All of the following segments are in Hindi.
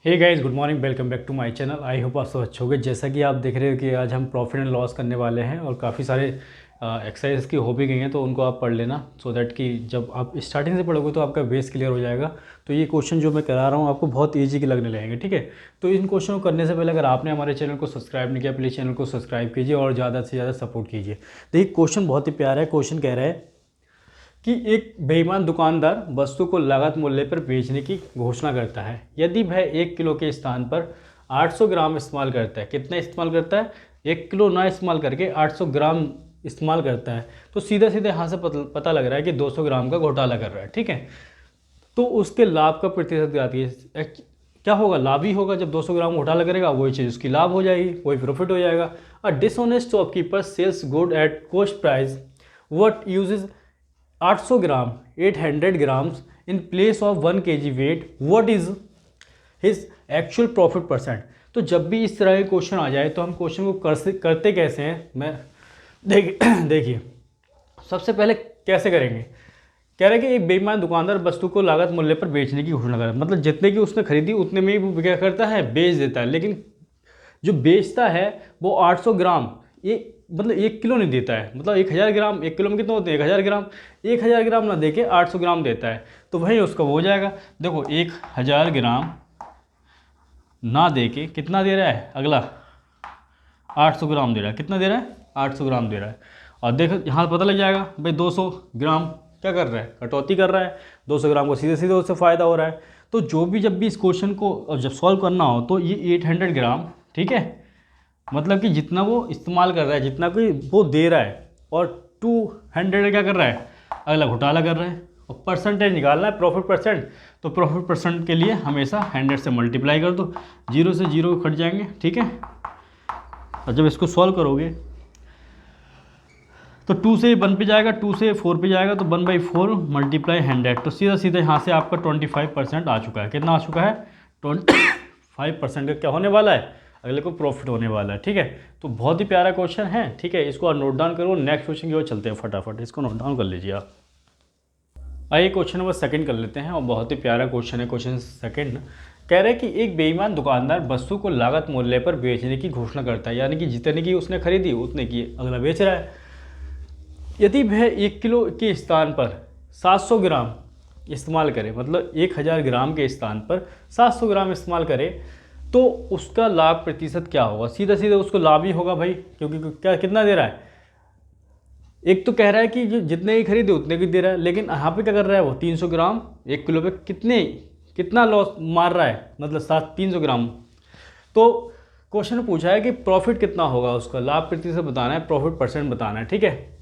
Hey guys, good morning. Welcome back to my channel. I hope आप सब अच्छे होंगे। जैसा कि आप देख रहे हो कि आज हम प्रॉफिट एंड लॉस करने वाले हैं और काफ़ी सारे एक्सरसाइज की हो भी गई हैं, तो उनको आप पढ़ लेना सो दैट कि जब आप स्टार्टिंग से पढ़ोगे तो आपका बेस क्लियर हो जाएगा। तो ये क्वेश्चन जो मैं करा रहा हूँ आपको बहुत ईजी के लगने लगेंगे, ठीक है। तो इन क्वेश्चन को करने से पहले अगर आपने हमारे चैनल को सब्सक्राइब नहीं किया, प्लीज़ चैनल को सब्सक्राइब कीजिए और ज़्यादा से ज़्यादा सपोर्ट कीजिए। देखिए, क्वेश्चन बहुत ही प्यारा है। क्वेश्चन कह रहा है कि एक बेईमान दुकानदार वस्तु को लागत मूल्य पर बेचने की घोषणा करता है। यदि वह 1 किलो के स्थान पर 800 ग्राम इस्तेमाल करता है, कितना इस्तेमाल करता है? 1 किलो ना इस्तेमाल करके 800 ग्राम इस्तेमाल करता है, तो सीधा सीधा यहाँ से पता लग रहा है कि 200 ग्राम का घोटाला कर रहा है, ठीक है। तो उसके लाभ का प्रतिशत ज्ञात कीजिए। क्या होगा? लाभ ही होगा। जब 200 ग्राम घोटाला करेगा वही चीज़ उसकी लाभ हो जाएगी, वही प्रॉफिट हो जाएगा। A dishonest shopkeeper sells good at cost price what uses 800 gram 800 grams in place of 1 kg weight, what is his actual profit percent. तो जब भी इस तरह के क्वेश्चन आ जाए तो हम क्वेश्चन को करते कैसे हैं, मैं देखिए सबसे पहले कैसे करेंगे। कह रहे हैं कि एक बेईमान दुकानदार वस्तु को लागत मूल्य पर बेचने की घोषणा कर, मतलब जितने की उसने खरीदी उतने में ही वो क्या करता है, बेच देता है। लेकिन जो बेचता है वो 800 ग्राम, ये मतलब 1 किलो नहीं देता है। मतलब 1000 ग्राम, 1 किलो में कितना होते हैं? 1000 ग्राम। 1000 ग्राम ना दे के 800 ग्राम देता है, तो वही उसका वो हो जाएगा। देखो, 1000 ग्राम ना दे के कितना दे रहा है अगला? 800 ग्राम दे रहा है। कितना दे रहा है? 800 ग्राम दे रहा है। और देखो यहाँ पता लग जाएगा भाई 200 ग्राम क्या कर रहा है, कटौती कर रहा है। 200 ग्राम को सीधे सीधे उससे फ़ायदा हो रहा है। तो जो भी जब भी इस क्वेश्चन को जब सॉल्व करना हो तो ये 800 ग्राम, ठीक है, मतलब कि जितना वो इस्तेमाल कर रहा है, जितना कि वो दे रहा है, और 200 क्या कर रहा है, अगला घोटाला कर रहा है। और परसेंटेज निकालना है, प्रॉफिट परसेंट। तो प्रॉफिट परसेंट के लिए हमेशा 100 से मल्टीप्लाई कर दो, 0 से 0 कट जाएंगे, ठीक है। और जब इसको सॉल्व करोगे तो 2 से 1 पे जाएगा, 2 से 4 पे जाएगा, तो 1/4 मल्टीप्लाई 100, तो सीधा सीधा यहाँ से आपका 25% आ चुका है। कितना आ चुका है? 25% का क्या होने वाला है, अगले को प्रॉफिट होने वाला है, ठीक है। तो बहुत ही प्यारा क्वेश्चन है, ठीक है। इसको आप नोट डाउन करो। नेक्स्ट क्वेश्चन की ओर चलते हैं, फटाफट इसको नोट डाउन कर लीजिए आप। आइए क्वेश्चन नंबर सेकंड कर लेते हैं, और बहुत ही प्यारा क्वेश्चन है। क्वेश्चन सेकंड कह रहे हैं कि एक बेईमान दुकानदार वस्तु को लागत मूल्य पर बेचने की घोषणा करता है, यानी कि जितने की उसने खरीदी उतने की अगला बेच रहा है। यदि वह 1 किलो के स्थान पर 700 ग्राम इस्तेमाल करे, मतलब 1000 ग्राम के स्थान पर 700 ग्राम इस्तेमाल करे, तो उसका लाभ प्रतिशत क्या होगा? सीधा सीधा उसको लाभ ही होगा भाई, क्योंकि क्या कितना दे रहा है? एक तो कह रहा है कि जो जितने ही खरीदे उतने की दे रहा है, लेकिन यहाँ पे क्या कर रहा है वो 300 ग्राम 1 किलो पे कितना लॉस मार रहा है, मतलब 300 ग्राम। तो क्वेश्चन में पूछा है कि प्रॉफिट कितना होगा, उसका लाभ प्रतिशत बताना है, प्रॉफिट परसेंट बताना है, ठीक है।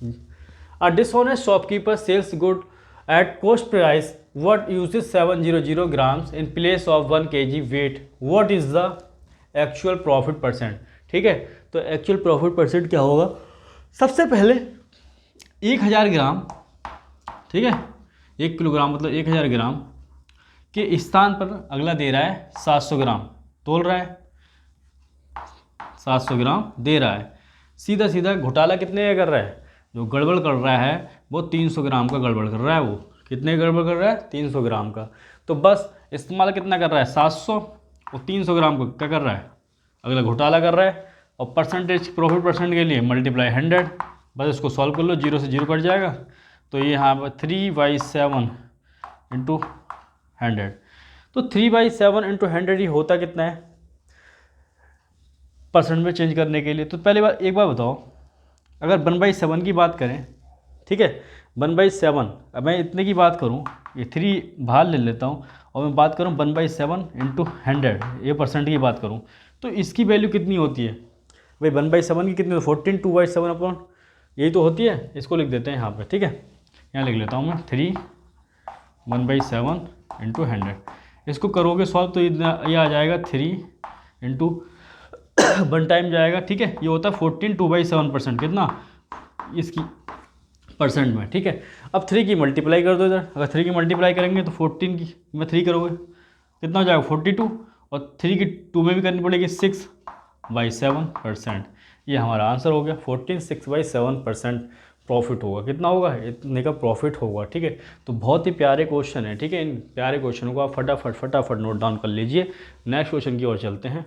A dishonest shopkeeper sells good at cost price what uses 700 grams in place of 1 kg weight, what is the actual profit percent, ठीक है। तो एक्चुअल प्रॉफिट परसेंट क्या होगा? सबसे पहले 1000 ग्राम, ठीक है, 1 किलोग्राम मतलब 1000 ग्राम के स्थान पर अगला दे रहा है 700 ग्राम, तोल रहा है 700 ग्राम दे रहा है। सीधा सीधा घोटाला कितने का कर रहा है? जो गड़बड़ कर रहा है वो 300 ग्राम का गड़बड़ कर रहा है। वो कितने गड़बड़ कर रहा है? 300 ग्राम का। तो बस इस्तेमाल कितना कर रहा है? 700, और 300 ग्राम को क्या कर रहा है, अगला घोटाला कर रहा है। और परसेंटेज, प्रॉफिट परसेंट के लिए मल्टीप्लाई 100, बस इसको सॉल्व कर लो, 0 से 0 कट जाएगा। तो ये यहाँ पर 3/7 इंटू 100, तो 3/7 इंटू 100 ही होता कितना है परसेंट में चेंज करने के लिए। तो पहले बार एक बार बताओ, अगर 1/7 की बात करें, ठीक है, 1/7, अब मैं इतने की बात करूं, ये 3 बाहर ले लेता हूं, और मैं बात करूं 1/7 इंटू 100, ये परसेंट की बात करूं, तो इसकी वैल्यू कितनी होती है भाई? 1/7 की कितनी? 14 2/7 अपॉन यही तो होती है। इसको लिख देते हैं यहाँ पे, ठीक है, यहाँ लिख लेता हूँ मैं 3 1/7 इंटू 100। इसको करोगे सॉल्व तो ये आ जाएगा 3 इंटू 1 टाइम जाएगा, ठीक है। ये होता है 14 2/7%, कितना इसकी परसेंट में, ठीक है। अब 3 की मल्टीप्लाई कर दो इधर, अगर 3 की मल्टीप्लाई करेंगे तो 14 की में 3 करोगे कितना हो जाएगा 42, और 3 की 2 में भी करनी पड़ेगी 6/7%। ये हमारा आंसर हो गया 14 6/7% प्रॉफिट होगा। कितना होगा? इतने का प्रॉफिट होगा। ठीक है, तो बहुत ही प्यारे क्वेश्चन है। ठीक है, इन प्यारे क्वेश्चनों को आप फटाफट नोट डाउन कर लीजिए। नेक्स्ट क्वेश्चन की ओर चलते हैं।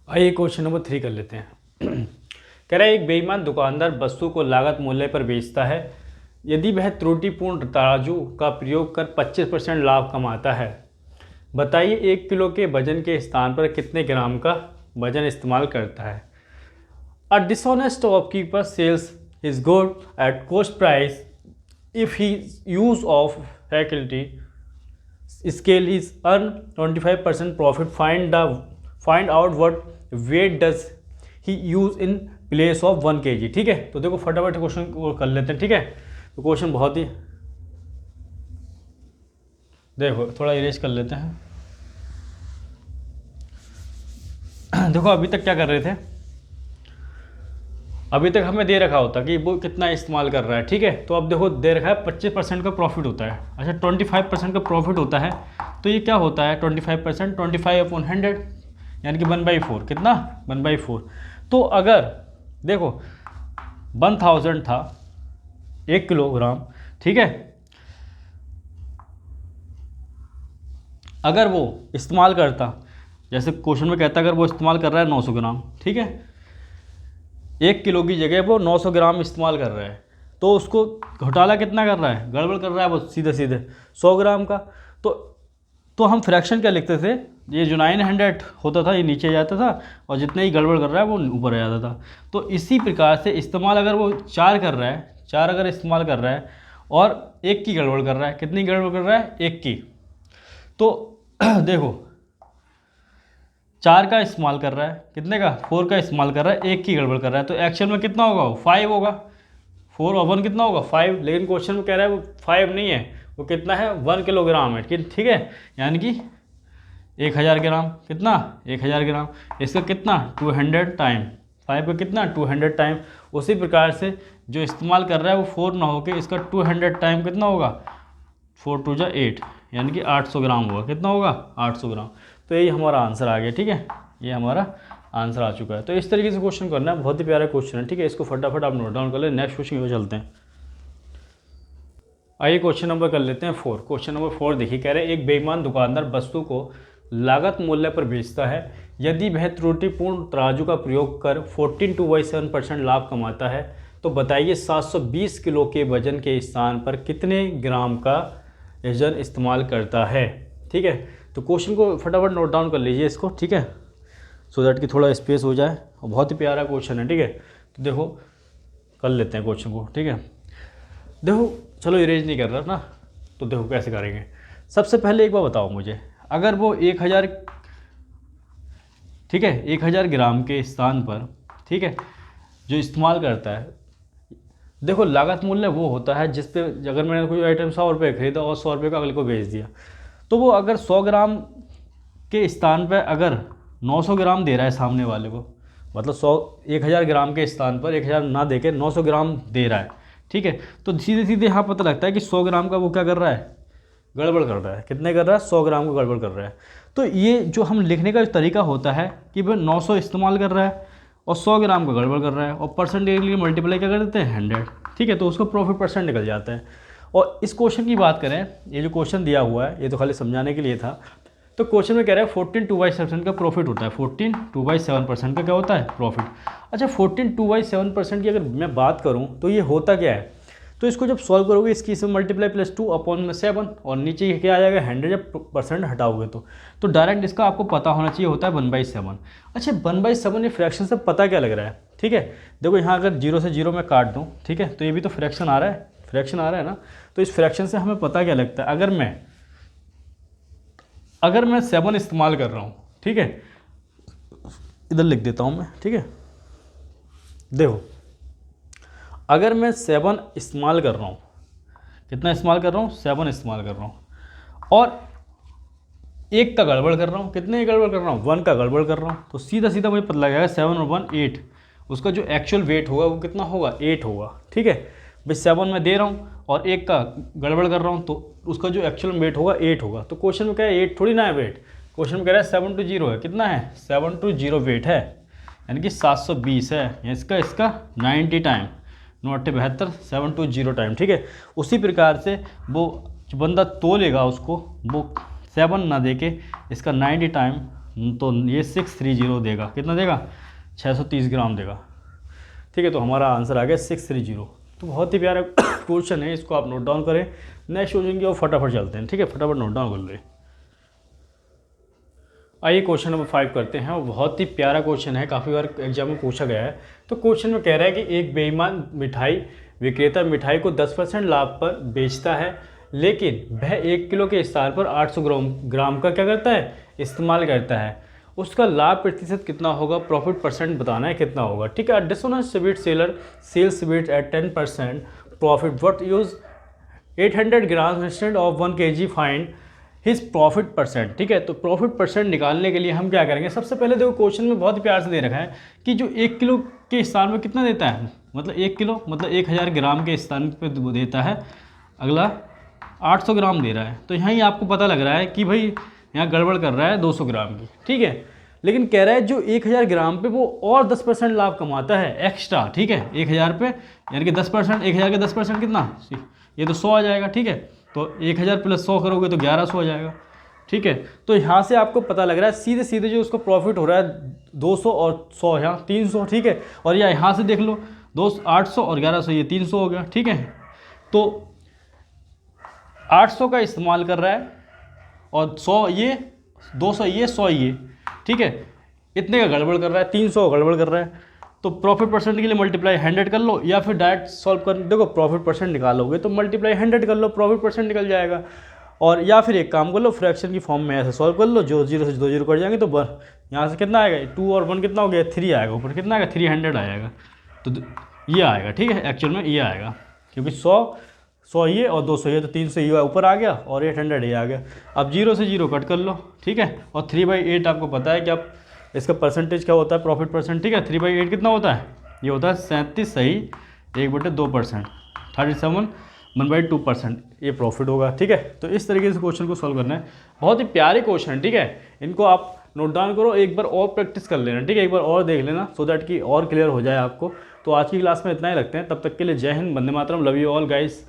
आइए क्वेश्चन नंबर 3 कर लेते हैं। कह रहा है एक बेईमान दुकानदार वस्तु को लागत मूल्य पर बेचता है। यदि वह त्रुटिपूर्ण तराजू का प्रयोग कर 25% लाभ कमाता है, बताइए 1 किलो के वजन के स्थान पर कितने ग्राम का वजन इस्तेमाल करता है। A dishonest shopkeeper sells his good at cost price if he use of faulty scale is earn 25% profit. Find out what weight does he use in place of 1 kg। ठीक है, तो देखो फटाफट क्वेश्चन को कर लेते हैं। ठीक है, तो क्वेश्चन बहुत ही, देखो थोड़ा इरेज कर लेते हैं। देखो अभी तक क्या कर रहे थे, अभी तक हमें दे रखा होता कि वो कितना इस्तेमाल कर रहा है। ठीक है, तो अब देखो दे रखा है 25% का प्रॉफिट होता है। अच्छा 25% का प्रॉफिट होता है, तो ये क्या होता है 25%, 25/100 यानी कि 1/4। कितना? 1/4। तो अगर देखो 1000 था 1 किलोग्राम, ठीक है, अगर वो इस्तेमाल करता, जैसे क्वेश्चन में कहता है अगर वो इस्तेमाल कर रहा है 900 ग्राम, ठीक है, 1 किलो की जगह वो 900 ग्राम इस्तेमाल कर रहा है, तो उसको घोटाला कितना कर रहा है, गड़बड़ कर रहा है वो सीधे सीधे 100 ग्राम का। तो हम फ्रैक्शन क्या लिखते थे, ये जो 900 होता था ये नीचे जाता था और जितने ही गड़बड़ कर रहा है वो ऊपर आ जाता था। तो इसी प्रकार से इस्तेमाल अगर वो 4 कर रहा है, 4 अगर इस्तेमाल कर रहा है और 1 की गड़बड़ कर रहा है, कितनी गड़बड़ कर रहा है, 1 की, तो देखो 4 का इस्तेमाल कर रहा है, कितने का, 4 का इस्तेमाल कर रहा है, 1 की गड़बड़ कर रहा है, तो एक्चुअल में कितना होगा, वो 5 होगा। 4 और 1 कितना होगा, 5। लेकिन क्वेश्चन में कह रहा है वो 5 नहीं है, वो कितना है, 1 किलोग्राम है। ठीक है, यानी कि 1000 ग्राम। कितना, 1000 ग्राम। इसका कितना, 200 टाइम, 5 का कितना, 200 टाइम। उसी प्रकार से जो इस्तेमाल कर रहा है वो 4 ना होकर इसका 200 टाइम कितना होगा, 4 2 8, यानी कि 800 ग्राम होगा। कितना होगा, 800 ग्राम। तो यही हमारा आंसर आ गया। ठीक है, ये हमारा आंसर आ चुका है। तो इस तरीके से क्वेश्चन करना है, बहुत ही प्यारा क्वेश्चन है। ठीक है, इसको फटाफट आप नोट डाउन कर ले। नेक्स्ट क्वेश्चन की ओर चलते हैं। आइए क्वेश्चन नंबर कर लेते हैं 4। क्वेश्चन नंबर 4 देखिए, कह रहे हैं एक बेईमान दुकानदार वस्तु को लागत मूल्य पर बेचता है। यदि वह त्रुटिपूर्ण तराजू का प्रयोग कर 14/7% लाभ कमाता है, तो बताइए 720 किलो के वजन के स्थान पर कितने ग्राम का वजन इस्तेमाल करता है। ठीक है, तो क्वेश्चन को फटाफट नोट डाउन कर लीजिए इसको। ठीक है, सो दैट कि थोड़ा स्पेस हो जाए, और बहुत ही प्यारा क्वेश्चन है। ठीक है, तो देखो कर लेते हैं क्वेश्चन को। ठीक है, देखो चलो इरेज नहीं कर रहा ना, तो देखो कैसे करेंगे। सबसे पहले एक बार बताओ मुझे, अगर वो 1000, ठीक है, 1000 ग्राम के स्थान पर, ठीक है, जो इस्तेमाल करता है, देखो लागत मूल्य वो होता है जिस पे अगर मैंने कोई आइटम 100 रुपये खरीदा और 100 रुपये का अगले को बेच दिया, तो वो अगर 100 ग्राम के स्थान पर अगर 900 ग्राम दे रहा है सामने वाले को, मतलब 1000 ग्राम के स्थान पर 1000 ना दे के 900 ग्राम दे रहा है, ठीक है, तो सीधे सीधे यहाँ पता लगता है कि 100 ग्राम का वो क्या कर रहा है, गड़बड़ कर रहा है। कितने कर रहा है, 100 ग्राम को गड़बड़ कर रहा है। तो ये जो हम लिखने का तरीका होता है कि भाई 900 इस्तेमाल कर रहा है और 100 ग्राम का गड़बड़ कर रहा है, और परसेंटेज के लिए मल्टीप्लाई क्या कर देते हैं, 100। ठीक है, तो उसका प्रॉफिट परसेंट निकल जाता है। और इस क्वेश्चन की बात करें, ये जो क्वेश्चन दिया हुआ है ये तो खाली समझाने के लिए था। तो क्वेश्चन में कह रहा है 14/2/7% का प्रॉफिट होता है। 14/2/7% का क्या होता है, प्रॉफिट। अच्छा 14/2/7% की अगर मैं बात करूँ तो ये होता क्या है, तो इसको जब सॉल्व करोगे इसकी इसमें मल्टीप्लाई +2/7 और नीचे ये क्या आ जाएगा 100, जब परसेंट हटाओगे तो डायरेक्ट इसका आपको पता होना चाहिए होता है 1/7। अच्छा 1/7 ये फ्रैक्शन से पता क्या लग रहा है, ठीक है, देखो यहाँ अगर 0 से 0 में काट दूँ, ठीक है, तो ये भी तो फ्रैक्शन आ रहा है, फ्रैक्शन आ रहा है ना। तो इस फ्रैक्शन से हमें पता क्या लगता है, अगर मैं 7 इस्तेमाल कर रहा हूँ, ठीक है, इधर लिख देता हूँ मैं, ठीक है, देखो अगर मैं 7 इस्तेमाल कर रहा हूँ, कितना इस्तेमाल कर रहा हूँ, 7 इस्तेमाल कर रहा हूँ, और 1 का गड़बड़ कर रहा हूँ, कितने गड़बड़ कर रहा हूँ, 1 का गड़बड़ कर रहा हूँ, तो सीधा सीधा मुझे पता लगेगा 7 और 1 8, उसका जो एक्चुअल वेट होगा वो कितना होगा, 8 होगा। ठीक है, भाई 7 में दे रहा हूँ और 1 का गड़बड़ कर रहा हूँ, तो उसका जो एक्चुअल वेट होगा 8 होगा। तो क्वेश्चन में क्या है, 8 थोड़ी ना है वेट, क्वेश्चन में कह रहा है 7 to 0 है, कितना है, 7 to 0 वेट है, यानी कि 720 है, इसका 90 टाइम, 972 टाइम, ठीक है। उसी प्रकार से वो जो बंदा तोलेगा उसको वो 7 ना दे के इसका 90 टाइम, तो ये 630 देगा। कितना देगा? 630 ग्राम देगा, ठीक है। तो हमारा आंसर आ गया 630। तो बहुत ही प्यारा क्वेश्चन है, इसको आप नोट डाउन करें। नेक्स्ट क्वेश्चन की और फटाफट चलते हैं, ठीक है। फटाफट नोट डाउन कर लें। आइए क्वेश्चन नंबर 5 करते हैं, और बहुत ही प्यारा क्वेश्चन है, काफ़ी बार एग्जाम में पूछा गया है। तो क्वेश्चन में कह रहा है कि एक बेईमान मिठाई विक्रेता मिठाई को 10% लाभ पर बेचता है, लेकिन वह 1 किलो के स्थान पर 800 ग्राम का क्या करता है? इस्तेमाल करता है। उसका लाभ प्रतिशत कितना होगा? प्रॉफिट परसेंट बताना है कितना होगा, ठीक है। Dishonest sweet seller sales sweet at 10% profit, what use 800 gram instead of 1 kg, find his profit percent, ठीक है। तो प्रॉफिट परसेंट निकालने के लिए हम क्या करेंगे? सबसे पहले देखो क्वेश्चन में बहुत प्यार से दे रखा है कि जो 1 किलो के स्थान पर कितना देता है, मतलब 1 किलो मतलब 1000 ग्राम के स्थान पर देता है, अगला 800 ग्राम दे रहा है। तो यहाँ ही आपको पता लग रहा है कि भाई यहाँ गड़बड़ कर रहा है 200 ग्राम की, ठीक है। लेकिन कह रहा है जो 1000 ग्राम पे वो और 10% लाभ कमाता है एक्स्ट्रा, ठीक है। 1000 पे यानी कि 10%, 1000 के 10% कितना? ये तो 100 आ जाएगा, ठीक है। तो 1000 प्लस 100 करोगे तो 1100 हो जाएगा, ठीक है। तो यहाँ से आपको पता लग रहा है सीधे सीधे जो उसको प्रॉफिट हो रहा है 200 और 100 यहाँ 300, ठीक है। और यहाँ से देख लो 800 और 1100 ये 300 हो गया, ठीक है। तो 800 का इस्तेमाल कर रहा है और 100 ये, 200 ये, 100 ये, ठीक है। इतने का गड़बड़ कर रहा है, 300 गड़बड़ कर रहा है। तो प्रॉफिट परसेंट के लिए मल्टीप्लाई 100 कर लो, या फिर डायरेक्ट सॉल्व कर, देखो प्रॉफिट परसेंट निकालोगे तो मल्टीप्लाई 100 कर लो, प्रॉफिट परसेंट निकल जाएगा। और या फिर एक काम कर लो, फ्रैक्शन की फॉर्म में ऐसे सॉल्व कर लो, जो 0 से 2 0 कट जाएंगे तो यहाँ से कितना आएगा? 2 और 1 कितना हो गया? 3 आएगा, ऊपर कितना आएगा? 300 आएगा। तो ये आएगा, ठीक है। एक्चुअल में ये आएगा, क्योंकि 100 ये और 200 ये, तो 300 ये ऊपर आ गया और 800 ये आ गया। अब 0 से 0 कट कर लो, ठीक है। और 3/8 आपको पता है कि आप इसका परसेंटेज क्या होता है? प्रॉफिट परसेंट, ठीक है। 3/8 कितना होता है? ये होता है 37 सही 1/2%, 37 1/2% ये प्रॉफिट होगा, ठीक है। तो इस तरीके से क्वेश्चन को सॉल्व करना है। बहुत ही प्यारे क्वेश्चन है, ठीक है। इनको आप नोट डाउन करो, एक बार और प्रैक्टिस कर लेना, ठीक है। एक बार और देख लेना, सो दैट कि और क्लियर हो जाए आपको। तो आज की क्लास में इतना ही रखते हैं, तब तक के लिए जय Hind, Vande Mataram, love you all guys.